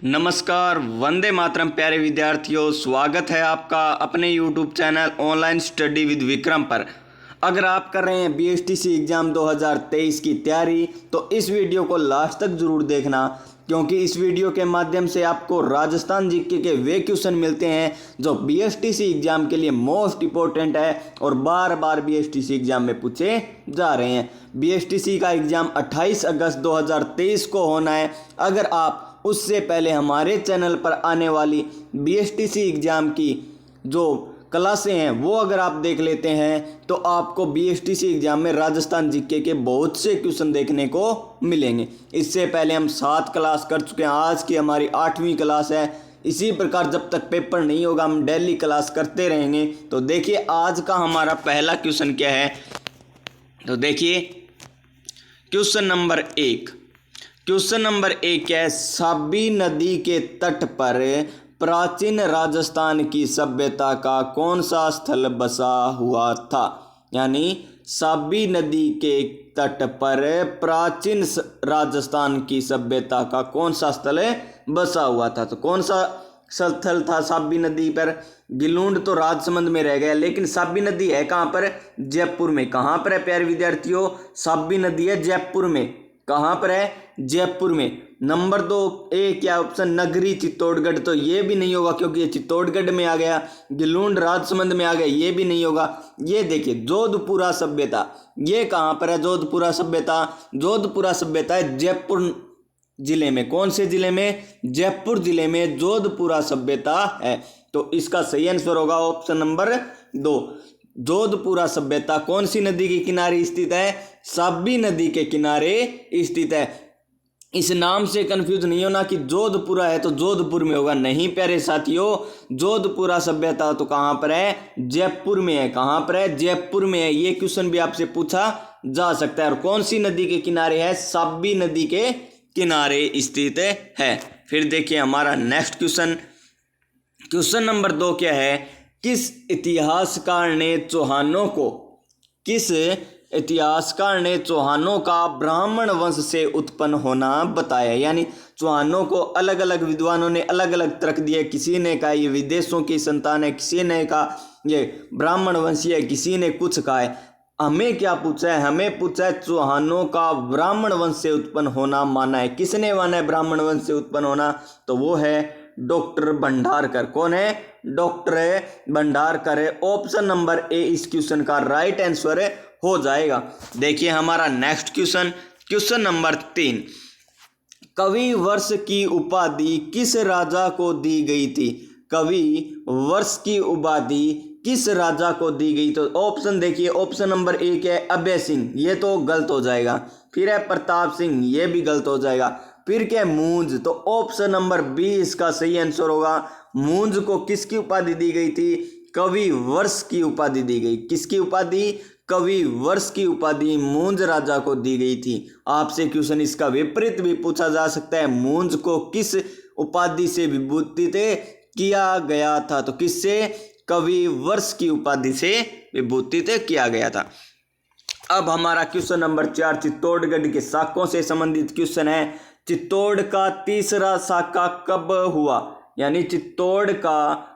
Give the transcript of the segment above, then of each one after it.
नमस्कार, वंदे मातरम प्यारे विद्यार्थियों। स्वागत है आपका अपने YouTube channel online study with Vikram पर। अगर आप कर रहे हैं बीएसटीसी एग्ज़ाम 2023 की तैयारी तो इस वीडियो को लास्ट तक ज़रूर देखना, क्योंकि इस वीडियो के माध्यम से आपको राजस्थान जीके के वे क्वेश्चन मिलते हैं जो बीएसटीसी एग्ज़ाम के लिए मोस्ट इम्पोर्टेंट है और बार बार बीएसटीसी एग्ज़ाम में पूछे जा रहे हैं। बीएसटीसी का एग्ज़ाम 28 अगस्त 2023 को होना है। अगर आप उससे पहले हमारे चैनल पर आने वाली बीएसटीसी एग्ज़ाम की जो क्लासें हैं वो अगर आप देख लेते हैं तो आपको बीएसटीसी एग्ज़ाम में राजस्थान जीके के बहुत से क्वेश्चन देखने को मिलेंगे। इससे पहले हम 7 क्लास कर चुके हैं, आज की हमारी 8वीं क्लास है। इसी प्रकार जब तक पेपर नहीं होगा हम डेली क्लास करते रहेंगे। तो देखिए आज का हमारा पहला क्वेश्चन क्या है। तो देखिए क्वेश्चन नंबर 1 क्या है। साबी नदी के तट पर प्राचीन राजस्थान की सभ्यता का कौन सा स्थल बसा हुआ था। यानी साबी नदी के तट पर प्राचीन राजस्थान की सभ्यता का कौन सा स्थल बसा हुआ था। तो कौन सा स्थल था साबी नदी पर। गिलूंड तो राजसमंद में रह गया, लेकिन साबी नदी है कहाँ पर, जयपुर में। कहाँ पर है प्यारे विद्यार्थियों, साबी नदी है जयपुर में। कहाँ पर है, जयपुर में। नंबर 2 ए क्या ऑप्शन, नगरी चित्तौड़गढ़। तो ये भी नहीं होगा क्योंकि ये चित्तौड़गढ़ में आ गया। गिलूंड राजसमंद में आ गया, ये भी नहीं होगा। ये देखिए जोधपुरा सभ्यता, ये कहाँ पर है जोधपुरा सभ्यता है जयपुर जिले में। कौन से जिले में, जयपुर जिले में जोधपुरा सभ्यता है। तो इसका सही आंसर होगा ऑप्शन नंबर 2। जोधपुरा सभ्यता कौन सी नदी के किनारे स्थित है, साबी नदी के किनारे स्थित है। इस नाम से कंफ्यूज नहीं होना कि जोधपुरा है तो जोधपुर में होगा, नहीं प्यारे साथियों। जोधपुरा सभ्यता तो कहाँ पर है, जयपुर में है। कहाँ पर है, जयपुर में है। ये क्वेश्चन भी आपसे पूछा जा सकता है। और कौन सी नदी के किनारे है, साबी नदी के किनारे स्थित है। फिर देखिए हमारा नेक्स्ट क्वेश्चन नंबर 2 क्या है। किस इतिहासकार ने चौहानों का ब्राह्मण वंश से उत्पन्न होना बताया। यानी चौहानों को अलग अलग विद्वानों ने अलग अलग तर्क दिए। किसी ने कहा ये विदेशों की संतान है, किसी ने कहा ये ब्राह्मण वंशीय है, किसी ने कुछ कहा है। हमें क्या पूछा है, हमें पूछा है चौहानों का ब्राह्मण वंश से उत्पन्न होना माना है। किसने माना है ब्राह्मण वंश से उत्पन्न होना, तो वो है डॉक्टर भंडारकर। कौन है, डॉक्टर भंडारकर है। ऑप्शन नंबर ए इस क्वेश्चन का राइट आंसर हो जाएगा। देखिए हमारा नेक्स्ट क्वेश्चन नंबर 3। कवि वर्ष की उपाधि किस राजा को दी गई थी। कवि वर्ष की उपाधि किस राजा को दी गई। तो ऑप्शन देखिए, ऑप्शन नंबर 1 है अभय सिंह, ये तो गलत हो जाएगा। फिर है प्रताप सिंह, ये भी गलत हो जाएगा। फिर क्या, मूंज। तो ऑप्शन नंबर बी इसका सही आंसर होगा। मूंज को किसकी उपाधि दी गई थी, कवि वर्ष की उपाधि दी गई। किसकी उपाधि, कवि वर्ष की उपाधि मूंज राजा को दी गई थी। आपसे क्वेश्चन इसका विपरीत भी पूछा जा सकता है। मूंज को किस उपाधि से विभूषित किया गया था। तो किससे, कवि वर्ष की उपाधि से विभूषित किया गया था। अब हमारा क्वेश्चन नंबर 4 चित्तौड़गढ़ के शाखों से संबंधित क्वेश्चन है। चित्तौड़ का तीसरा शाखा कब हुआ। यानी चित्तौड़ का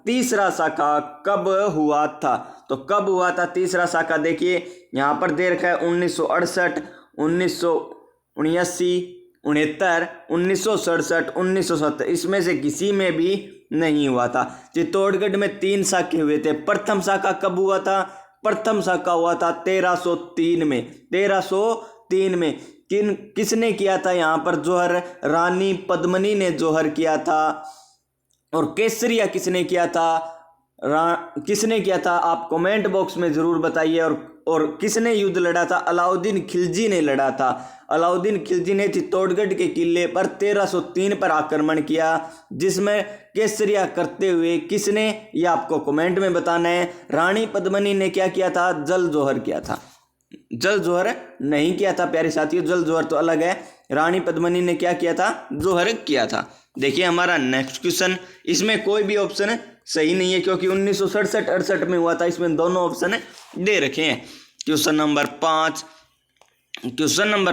तीसरा शाखा कब हुआ था। तो कब हुआ था तीसरा शाखा, देखिए यहाँ पर दे रखा है 1968, 1979, 1969, 1967, 1970। इसमें से किसी में भी नहीं हुआ था। चित्तौड़गढ़ में 3 शाखे हुए थे। प्रथम शाखा कब हुआ था, प्रथम शाखा हुआ था 1303 में। 1303 में किसने किया था यहाँ पर जोहर, रानी पद्मिनी ने जोहर किया था। और केसरिया किसने किया था, किसने किया था, आप कमेंट बॉक्स में जरूर बताइए। और किसने युद्ध लड़ा था, अलाउद्दीन खिलजी ने लड़ा था। अलाउद्दीन खिलजी ने चित्तौड़गढ़ के किले पर 1303 पर आक्रमण किया, जिसमें केसरिया करते हुए किसने, ये आपको कमेंट में बताना है। रानी पद्मिनी ने क्या किया था, जल जोहर किया था। जल जोहर नहीं किया था प्यारे साथियों, जल जोहर तो अलग है। रानी पद्मिनी ने क्या किया था, जोहर किया था। देखिए हमारा नेक्स्ट क्वेश्चन, इसमें कोई भी ऑप्शन सही नहीं है क्योंकि 1967-68 में हुआ था। इसमें दोनों ऑप्शन दे रखे हैं। क्वेश्चन नंबर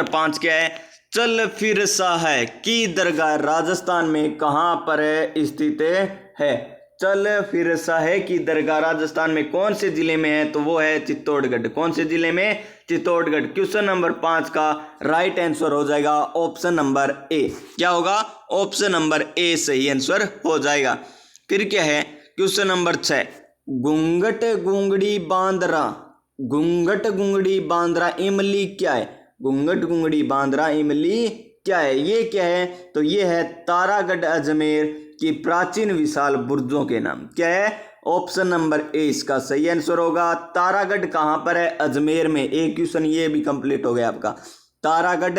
5 क्या है, चल फिर शाह की दरगाह राजस्थान में कहाँ पर स्थित है? चल फिर शाह की दरगाह राजस्थान में कौन से जिले में है? तो वो है चित्तौड़गढ़। कौन से जिले में? चित्तौड़गढ़। क्वेश्चन नंबर 5 का राइट आंसर हो जाएगा ऑप्शन नंबर ए। क्या होगा? ऑप्शन नंबर ए सही आंसर हो जाएगा। फिर क्या है? क्वेश्चन नंबर 6, घूंघट घूंगड़ी बांदरा, घूंघट घूंगड़ी बांदरा इमली क्या है? घूंघट घूंगड़ी बांदरा इमली क्या है? ये क्या है? तो ये है तारागढ़ अजमेर की प्राचीन विशाल बुर्जों के नाम। क्या है? ऑप्शन नंबर ए इसका सही आंसर होगा। तारागढ़ कहाँ पर है? अजमेर में। एक क्वेश्चन ये भी कंप्लीट हो गया आपका। तारागढ़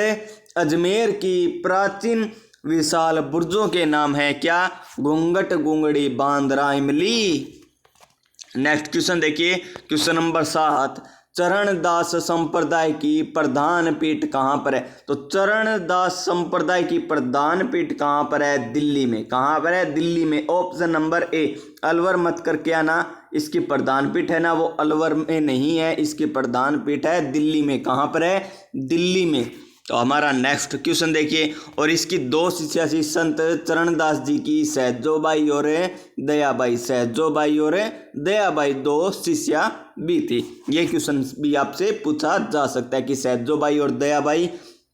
अजमेर की प्राचीन विशाल बुर्जों के नाम है क्या? घूंघट घूंगड़ी बांदरा इमली। नेक्स्ट क्वेश्चन देखिए, क्वेश्चन नंबर 7, चरणदास संप्रदाय की प्रधान पीठ कहाँ पर है? तो चरणदास संप्रदाय की प्रधान पीठ कहाँ पर है? दिल्ली में। कहाँ पर है? दिल्ली में। Option number A. अलवर मत करके आना, इसकी प्रधान पीठ है ना वो अलवर में नहीं है, इसकी प्रधान पीठ है दिल्ली में। कहाँ पर है? दिल्ली में। तो हमारा नेक्स्ट क्वेश्चन देखिए, और इसकी 2 शिष्या थी संत चरणदास जी की, सहजोबाई और दयाबाई। सहजोबाई और दयाबाई 2 शिष्या भी थी। ये क्वेश्चन भी आपसे पूछा जा सकता है कि सहजोबाई और दयाबाई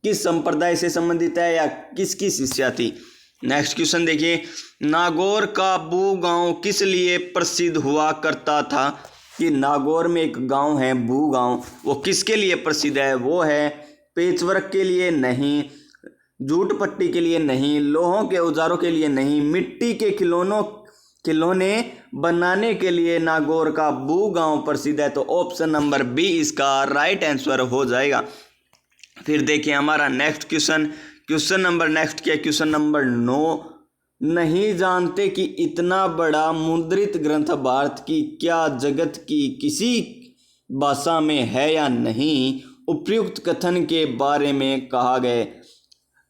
किस संप्रदाय से संबंधित है या किसकी शिष्या थी। नेक्स्ट क्वेश्चन देखिए, नागौर का बू गांव किस लिए प्रसिद्ध हुआ करता था? कि नागौर में एक गांव है बू गांव, वो किसके लिए प्रसिद्ध है? वो है पेचवर्क के लिए नहीं, जूट पट्टी के लिए नहीं, लोहों के औजारों के लिए नहीं, मिट्टी के खिलौने बनाने के लिए नागौर का बू गांव प्रसिद्ध है। तो ऑप्शन नंबर बी इसका राइट आंसर हो जाएगा। फिर देखिए हमारा next question, question number next क्या? क्वेश्चन नंबर 9, नहीं जानते कि इतना बड़ा मुद्रित ग्रंथ भारत की क्या जगत की किसी भाषा में है या नहीं? उपयुक्त कथन के बारे में कहा गए।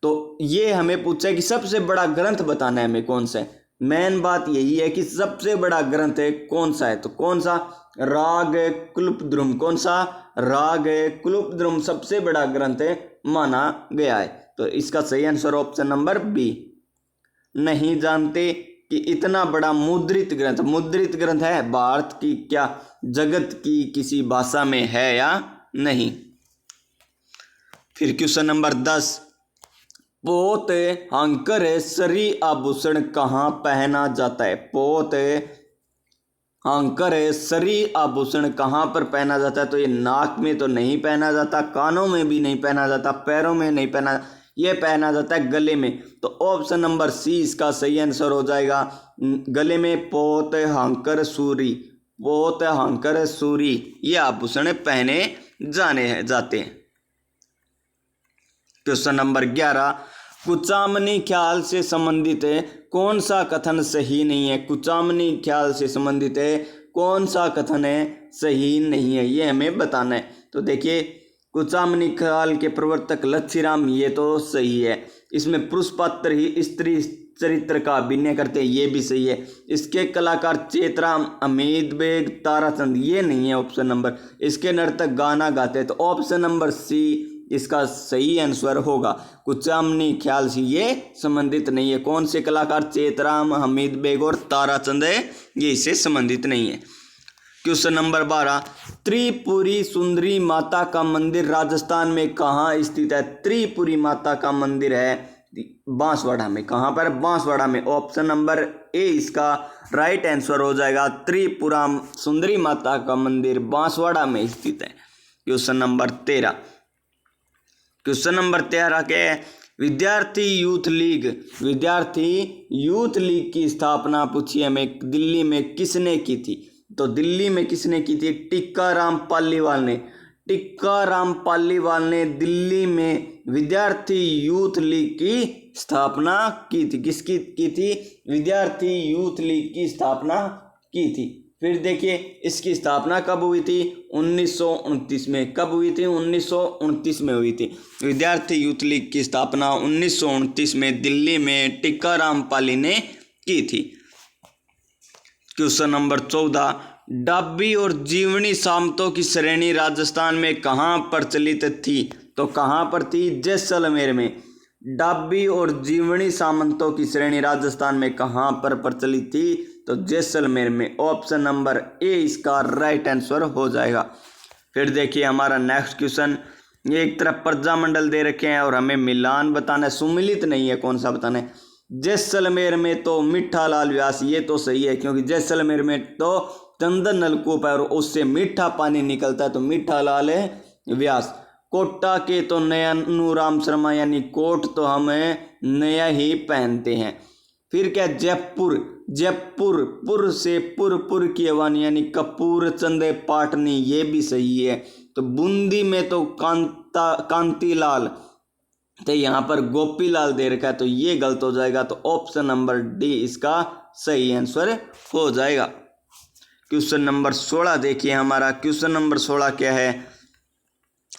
तो ये हमें पूछा है कि सबसे बड़ा ग्रंथ बताना है हमें कौन सा है। मेन बात यही है कि सबसे बड़ा ग्रंथ है कौन सा है? तो कौन सा? राग कुल्पद्रुम। कौन सा? राग कुल्पद्रुम सबसे बड़ा ग्रंथ माना गया है। तो इसका सही आंसर ऑप्शन नंबर बी। नहीं जानते कि इतना बड़ा मुद्रित ग्रंथ है भारत की क्या जगत की किसी भाषा में है या नहीं। फिर क्वेश्चन नंबर 10, पोत हांकर सरी आभूषण कहाँ पहना जाता है? पोत हांकर सरी आभूषण कहाँ पर पहना जाता है? तो ये नाक में तो नहीं पहना जाता, कानों में भी नहीं पहना जाता, पैरों में नहीं पहना, ये पहना जाता है गले में। तो ऑप्शन नंबर सी इसका सही आंसर हो जाएगा। गले में पोत हांकर सूरी, पोत हांकर सूरी ये आभूषण पहने जाते हैं। क्वेश्चन नंबर 11, कुचामनी ख्याल से संबंधित है कौन सा कथन सही नहीं है? कुचामनी ख्याल से संबंधित है कौन सा कथन है सही नहीं है, ये हमें बताना है। तो देखिए कुचामनी ख्याल के प्रवर्तक लच्छीराम, ये तो सही है। इसमें पुरुष पात्र ही स्त्री चरित्र का अभिनय करते हैं, ये भी सही है। इसके कलाकार चेतराम, अमीद बेग, ताराचंद, ये नहीं है ऑप्शन नंबर। इसके नर्तक गाना गाते हैं, तो ऑप्शन नंबर सी इसका सही आंसर होगा। कुचामनी ख्याल से ये संबंधित नहीं है। कौन से कलाकार? चेतराम, हमीद बेग और ताराचंद है, ये इससे संबंधित नहीं है। क्वेश्चन नंबर 12, त्रिपुरी सुंदरी माता का मंदिर राजस्थान में कहाँ स्थित है? त्रिपुरी माता का मंदिर है बांसवाड़ा में। कहाँ पर? बांसवाड़ा में। ऑप्शन नंबर ए इसका राइट आंसर हो जाएगा। त्रिपुरा सुंदरी माता का मंदिर बांसवाड़ा में स्थित है। क्वेश्चन नंबर 13, क्वेश्चन नंबर 13 के विद्यार्थी यूथ लीग की स्थापना पूछी हमें दिल्ली में किसने की थी? तो दिल्ली में किसने की थी? टिक्काराम पालीवाल ने दिल्ली में विद्यार्थी यूथ लीग की स्थापना की थी। किसकी की थी? विद्यार्थी यूथ लीग की स्थापना की थी। फिर देखिए इसकी स्थापना कब हुई थी? 1929 में। कब हुई थी? 1929 में हुई थी। विद्यार्थी यूथ लीग की स्थापना 1929 में दिल्ली में टिक्काराम पाली ने की थी। क्वेश्चन नंबर 14, डाबी और जीवनी सामतों की श्रेणी राजस्थान में कहाँ प्रचलित थी? तो कहाँ पर थी? जैसलमेर में। डाबी और जीवनी सामंतों की श्रेणी राजस्थान में कहाँ पर प्रचलित थी? तो जैसलमेर में। ऑप्शन नंबर ए इसका राइट आंसर हो जाएगा। फिर देखिए हमारा नेक्स्ट क्वेश्चन, ये एक तरफ प्रजामंडल दे रखे हैं और हमें मिलान बताना है, सुमिलित नहीं है, कौन सा बताना है। जैसलमेर में तो मीठा लाल व्यास, ये तो सही है क्योंकि जैसलमेर में तो चंदन नलकूप है और उससे मीठा पानी निकलता है, तो मीठा लाल है व्यास। कोटा के तो नया नूराम शर्मा, यानी कोट तो हमें नया ही पहनते हैं। फिर क्या? जयपुर, जयपुर पुर से पुर की अवानी, यानी कपूर चंदे पाटनी, ये भी सही है। तो बूंदी में तो कांतिलाल, तो यहाँ पर गोपीलाल दे रखा है, तो ये गलत हो जाएगा। तो ऑप्शन नंबर डी इसका सही आंसर हो जाएगा। क्वेश्चन नंबर 16 देखिए हमारा। क्वेश्चन नंबर 16 क्या है?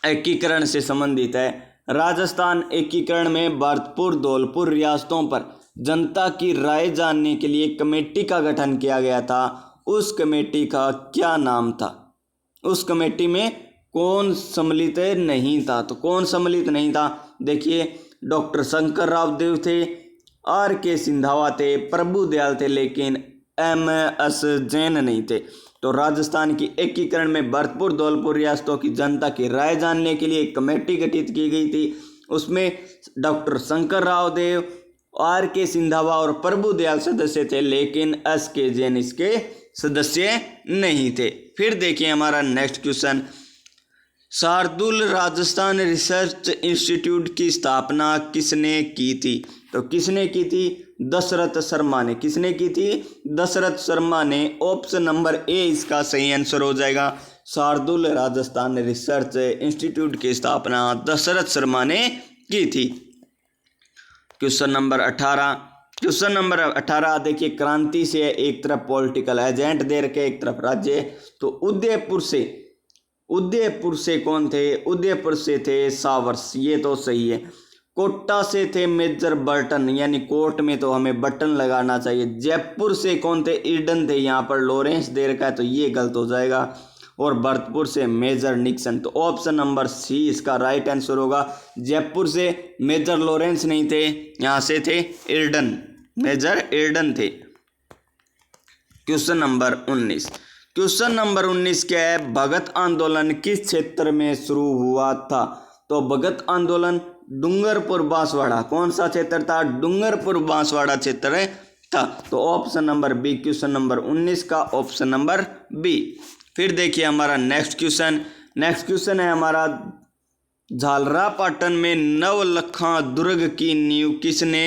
एकीकरण से संबंधित है। राजस्थान एकीकरण में भरतपुर धौलपुर रियासतों पर जनता की राय जानने के लिए कमेटी का गठन किया गया था। उस कमेटी का क्या नाम था? उस कमेटी में कौन सम्मिलित नहीं था? तो कौन सम्मिलित नहीं था? देखिए, डॉक्टर शंकर राव देव थे, आर के सिंधावा थे, प्रभु दयाल थे, लेकिन एम एस जैन नहीं थे। तो राजस्थान की एकीकरण में भरतपुर धौलपुर रियासतों की जनता की राय जानने के लिए एक कमेटी गठित की गई थी। उसमें doctor Shankar Rao Dev, R K Sindhava और प्रभु दयाल सदस्य थे, लेकिन एस के जैन इसके सदस्य नहीं थे। फिर देखिए हमारा next question, Shardul Rajasthan research institute की स्थापना किसने की थी? तो किसने की थी? दशरथ शर्मा ने। किसने की थी? दशरथ शर्मा ने। ऑप्शन नंबर ए इसका सही आंसर हो जाएगा। शार्दुल राजस्थान रिसर्च इंस्टीट्यूट की स्थापना दशरथ शर्मा ने की थी। Question number 18। क्वेश्चन नंबर 18 देखिए, क्रांति से एक तरफ पॉलिटिकल एजेंट दे रखे, एक तरफ राज्य। तो उदयपुर से कौन थे? उदयपुर से थे सावर्स, ये तो सही है। कोटा से थे मेजर बर्टन, यानी कोट में तो हमें बटन लगाना चाहिए। जयपुर से कौन थे? ईडन थे, यहाँ पर लॉरेंस दे रखा है, तो ये गलत हो जाएगा। और भरतपुर से मेजर निक्सन, तो ऑप्शन नंबर सी इसका राइट आंसर होगा। जयपुर से मेजर लॉरेंस नहीं थे, यहाँ से थे ईडन, मेजर ईडन थे। Question number 19। क्वेश्चन नंबर 19 क्या है? भगत आंदोलन किस क्षेत्र में शुरू हुआ था? तो भगत आंदोलन डूंगरपुर बांसवाड़ा, कौन सा क्षेत्र था? डूंगरपुर बांसवाड़ा क्षेत्र था। तो option number B, question number 19 का ऑप्शन नंबर बी। फिर देखिए हमारा नेक्स्ट क्वेश्चन। नेक्स्ट क्वेश्चन है हमारा, झालरापाटन में नवलखा दुर्ग की नींव किसने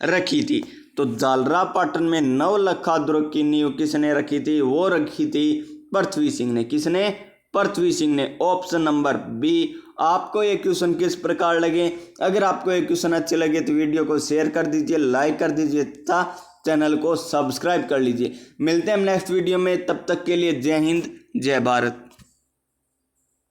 रखी थी? तो झालरापाटन में नवलखा दुर्ग की नींव किसने रखी थी? वो रखी थी पृथ्वी सिंह ने। किसने? पृथ्वी सिंह ने। Option number B. आपको ये क्वेश्चन किस प्रकार लगे? अगर आपको ये क्वेश्चन अच्छे लगे तो वीडियो को शेयर कर दीजिए, लाइक कर दीजिए तथा चैनल को सब्सक्राइब कर लीजिए। मिलते हैं हम नेक्स्ट वीडियो में, तब तक के लिए जय हिंद, जय भारत।